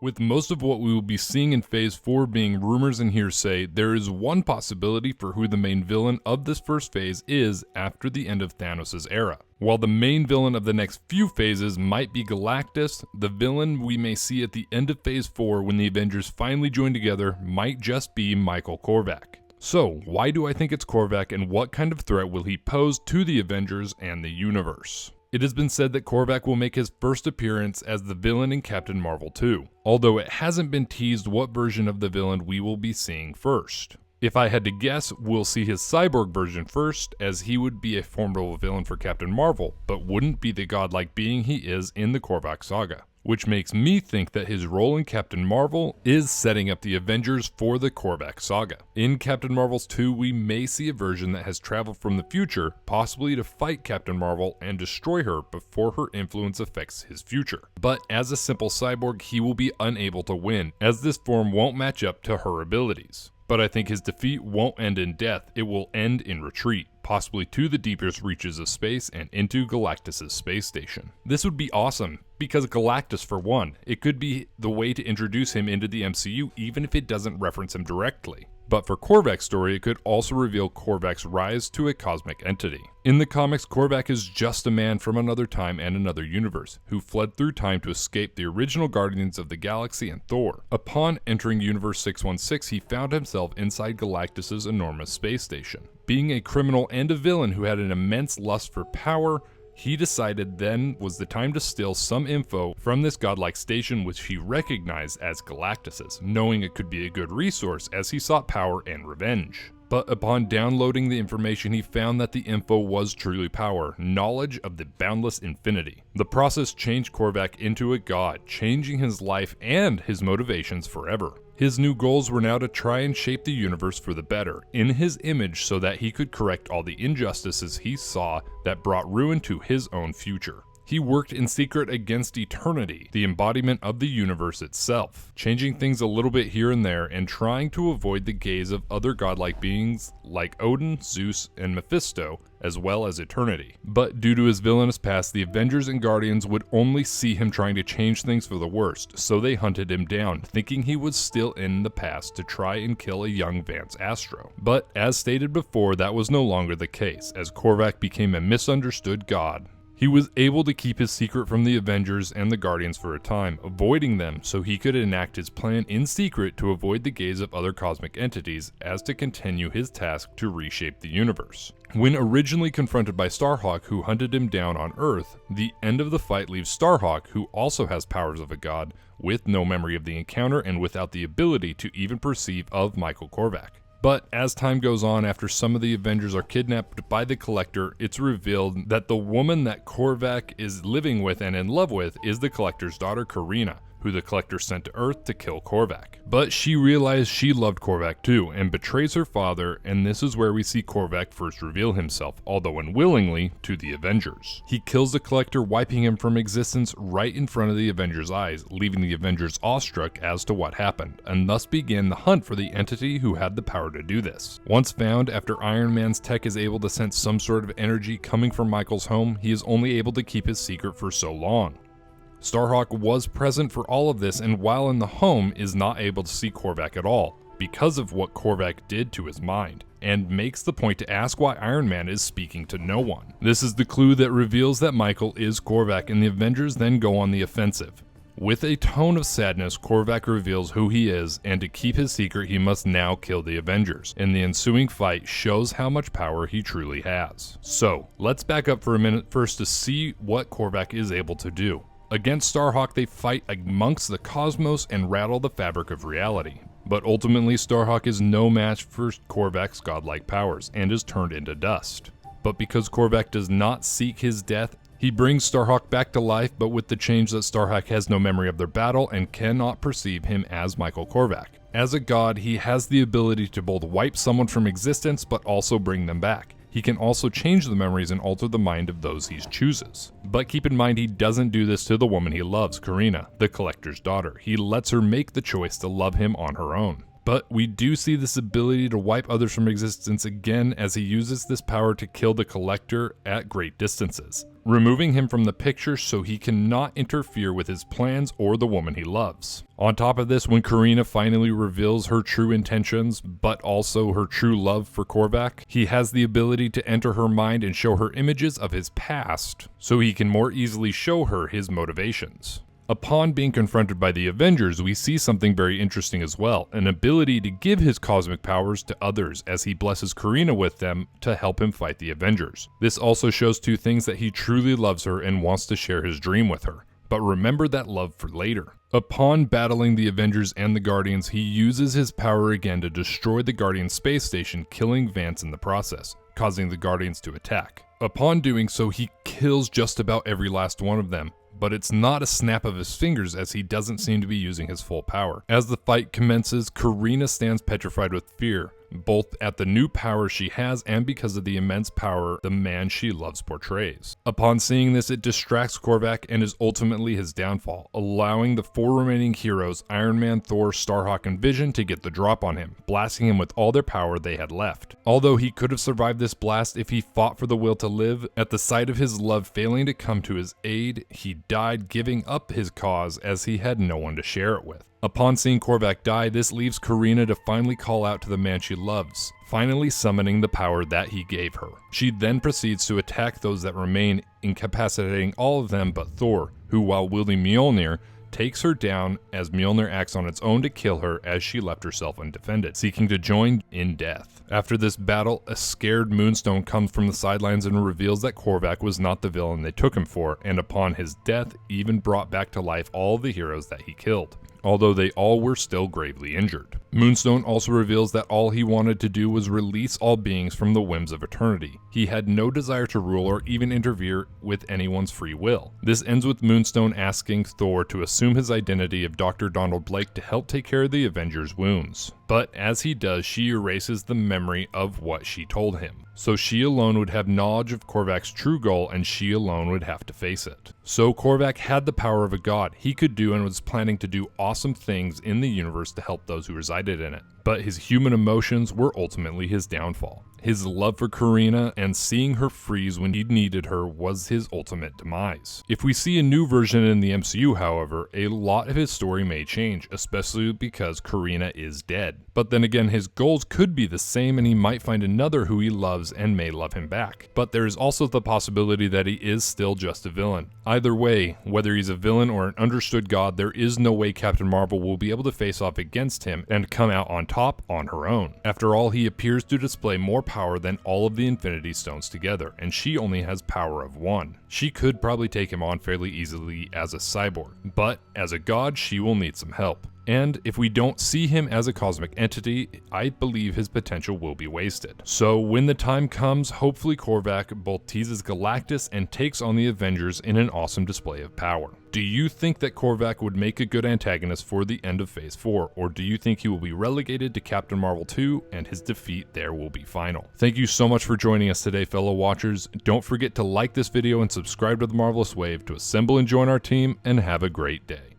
With most of what we will be seeing in Phase 4 being rumors and hearsay, there is one possibility for who the main villain of this first phase is after the end of Thanos' era. While the main villain of the next few phases might be Galactus, the villain we may see at the end of Phase 4 when the Avengers finally join together might just be Michael Korvac. So, why do I think it's Korvac, and what kind of threat will he pose to the Avengers and the universe? It has been said that Korvac will make his first appearance as the villain in Captain Marvel 2, although it hasn't been teased what version of the villain we will be seeing first. If I had to guess, we'll see his cyborg version first, as he would be a formidable villain for Captain Marvel, but wouldn't be the godlike being he is in the Korvac saga. Which makes me think that his role in Captain Marvel is setting up the Avengers for the Korvac saga. In Captain Marvel's 2, we may see a version that has traveled from the future, possibly to fight Captain Marvel and destroy her before her influence affects his future. But as a simple cyborg, he will be unable to win, as this form won't match up to her abilities. But I think his defeat won't end in death, it will end in retreat, possibly to the deepest reaches of space and into Galactus' space station. This would be awesome, because Galactus for one, it could be the way to introduce him into the MCU even if it doesn't reference him directly. But for Korvac's story, it could also reveal Korvac's rise to a cosmic entity. In the comics, Korvac is just a man from another time and another universe, who fled through time to escape the original Guardians of the Galaxy and Thor. Upon entering Universe 616, he found himself inside Galactus' enormous space station. Being a criminal and a villain who had an immense lust for power, he decided then was the time to steal some info from this godlike station which he recognized as Galactus's, knowing it could be a good resource as he sought power and revenge. But upon downloading the information, he found that the info was truly power, knowledge of the boundless infinity. The process changed Korvac into a god, changing his life and his motivations forever. His new goals were now to try and shape the universe for the better, in his image, so that he could correct all the injustices he saw that brought ruin to his own future. He worked in secret against eternity, the embodiment of the universe itself, changing things a little bit here and there and trying to avoid the gaze of other godlike beings like Odin, Zeus, and Mephisto, as well as eternity. But due to his villainous past, the Avengers and Guardians would only see him trying to change things for the worst, so they hunted him down, thinking he was still in the past to try and kill a young Vance Astro. But as stated before, that was no longer the case, as Korvac became a misunderstood god. He was able to keep his secret from the Avengers and the Guardians for a time, avoiding them so he could enact his plan in secret to avoid the gaze of other cosmic entities as to continue his task to reshape the universe. When originally confronted by Starhawk, who hunted him down on Earth, the end of the fight leaves Starhawk, who also has powers of a god, with no memory of the encounter and without the ability to even perceive of Michael Korvac. But as time goes on, after some of the Avengers are kidnapped by the Collector, it's revealed that the woman that Korvac is living with and in love with is the Collector's daughter, Karina, who the Collector sent to Earth to kill Korvac. But she realized she loved Korvac too, and betrays her father, and this is where we see Korvac first reveal himself, although unwillingly, to the Avengers. He kills the Collector, wiping him from existence right in front of the Avengers' eyes, leaving the Avengers awestruck as to what happened, and thus began the hunt for the entity who had the power to do this. Once found, after Iron Man's tech is able to sense some sort of energy coming from Michael's home, he is only able to keep his secret for so long. Starhawk was present for all of this, and while in the home is not able to see Korvac at all, because of what Korvac did to his mind, and makes the point to ask why Iron Man is speaking to no one. This is the clue that reveals that Michael is Korvac, and the Avengers then go on the offensive. With a tone of sadness, Korvac reveals who he is, and to keep his secret he must now kill the Avengers, and the ensuing fight shows how much power he truly has. So, let's back up for a minute first to see what Korvac is able to do. Against Starhawk, they fight amongst the cosmos and rattle the fabric of reality. But ultimately, Starhawk is no match for Korvac's godlike powers, and is turned into dust. But because Korvac does not seek his death, he brings Starhawk back to life, but with the change that Starhawk has no memory of their battle and cannot perceive him as Michael Korvac. As a god, he has the ability to both wipe someone from existence, but also bring them back. He can also change the memories and alter the mind of those he chooses. But keep in mind, he doesn't do this to the woman he loves, Karina, the Collector's daughter. He lets her make the choice to love him on her own. But we do see this ability to wipe others from existence again as he uses this power to kill the Collector at great distances. removing him from the picture so he cannot interfere with his plans or the woman he loves. On top of this, when Karina finally reveals her true intentions, but also her true love for Korvac, he has the ability to enter her mind and show her images of his past, so he can more easily show her his motivations. Upon being confronted by the Avengers, we see something very interesting as well, an ability to give his cosmic powers to others as he blesses Karina with them to help him fight the Avengers. This also shows two things: that he truly loves her and wants to share his dream with her. But remember that love for later. Upon battling the Avengers and the Guardians, he uses his power again to destroy the Guardian space station, killing Vance in the process, causing the Guardians to attack. Upon doing so, he kills just about every last one of them. But it's not a snap of his fingers, as he doesn't seem to be using his full power. As the fight commences, Karina stands petrified with fear, both at the new power she has and because of the immense power the man she loves portrays. Upon seeing this, it distracts Korvac and is ultimately his downfall, allowing the four remaining heroes, Iron Man, Thor, Starhawk, and Vision, to get the drop on him, blasting him with all their power they had left. Although he could have survived this blast if he fought for the will to live, at the sight of his love failing to come to his aid, he died, giving up his cause as he had no one to share it with. Upon seeing Korvac die, this leaves Karina to finally call out to the man she loves, finally summoning the power that he gave her. She then proceeds to attack those that remain, incapacitating all of them but Thor, who, while wielding Mjolnir, takes her down as Mjolnir acts on its own to kill her as she left herself undefended, seeking to join in death. After this battle, a scared Moonstone comes from the sidelines and reveals that Korvac was not the villain they took him for, and upon his death, even brought back to life all the heroes that he killed, although they all were still gravely injured. Moonstone also reveals that all he wanted to do was release all beings from the whims of eternity. He had no desire to rule or even interfere with anyone's free will. This ends with Moonstone asking Thor to assume his identity of Dr. Donald Blake to help take care of the Avengers' wounds. But as he does, she erases the memory of what she told him. So she alone would have knowledge of Korvac's true goal, and she alone would have to face it. So Korvac had the power of a god. He could do and was planning to do awesome things in the universe to help those who resided in it. But his human emotions were ultimately his downfall. His love for Karina and seeing her freeze when he needed her was his ultimate demise. If we see a new version in the MCU, however, a lot of his story may change, especially because Karina is dead. But then again, his goals could be the same and he might find another who he loves and may love him back. But there is also the possibility that he is still just a villain. Either way, whether he's a villain or an understood god, there is no way Captain Marvel will be able to face off against him and come out on top on her own. After all, he appears to display more power than all of the Infinity Stones together, and she only has power of one. She could probably take him on fairly easily as a cyborg, but as a god, she will need some help. And if we don't see him as a cosmic entity, I believe his potential will be wasted. So when the time comes, hopefully Korvac both teases Galactus and takes on the Avengers in an awesome display of power. Do you think that Korvac would make a good antagonist for the end of Phase 4, or do you think he will be relegated to Captain Marvel 2 and his defeat there will be final? Thank you so much for joining us today, fellow watchers. Don't forget to like this video and subscribe to the Marvelous Wave to assemble and join our team, and have a great day.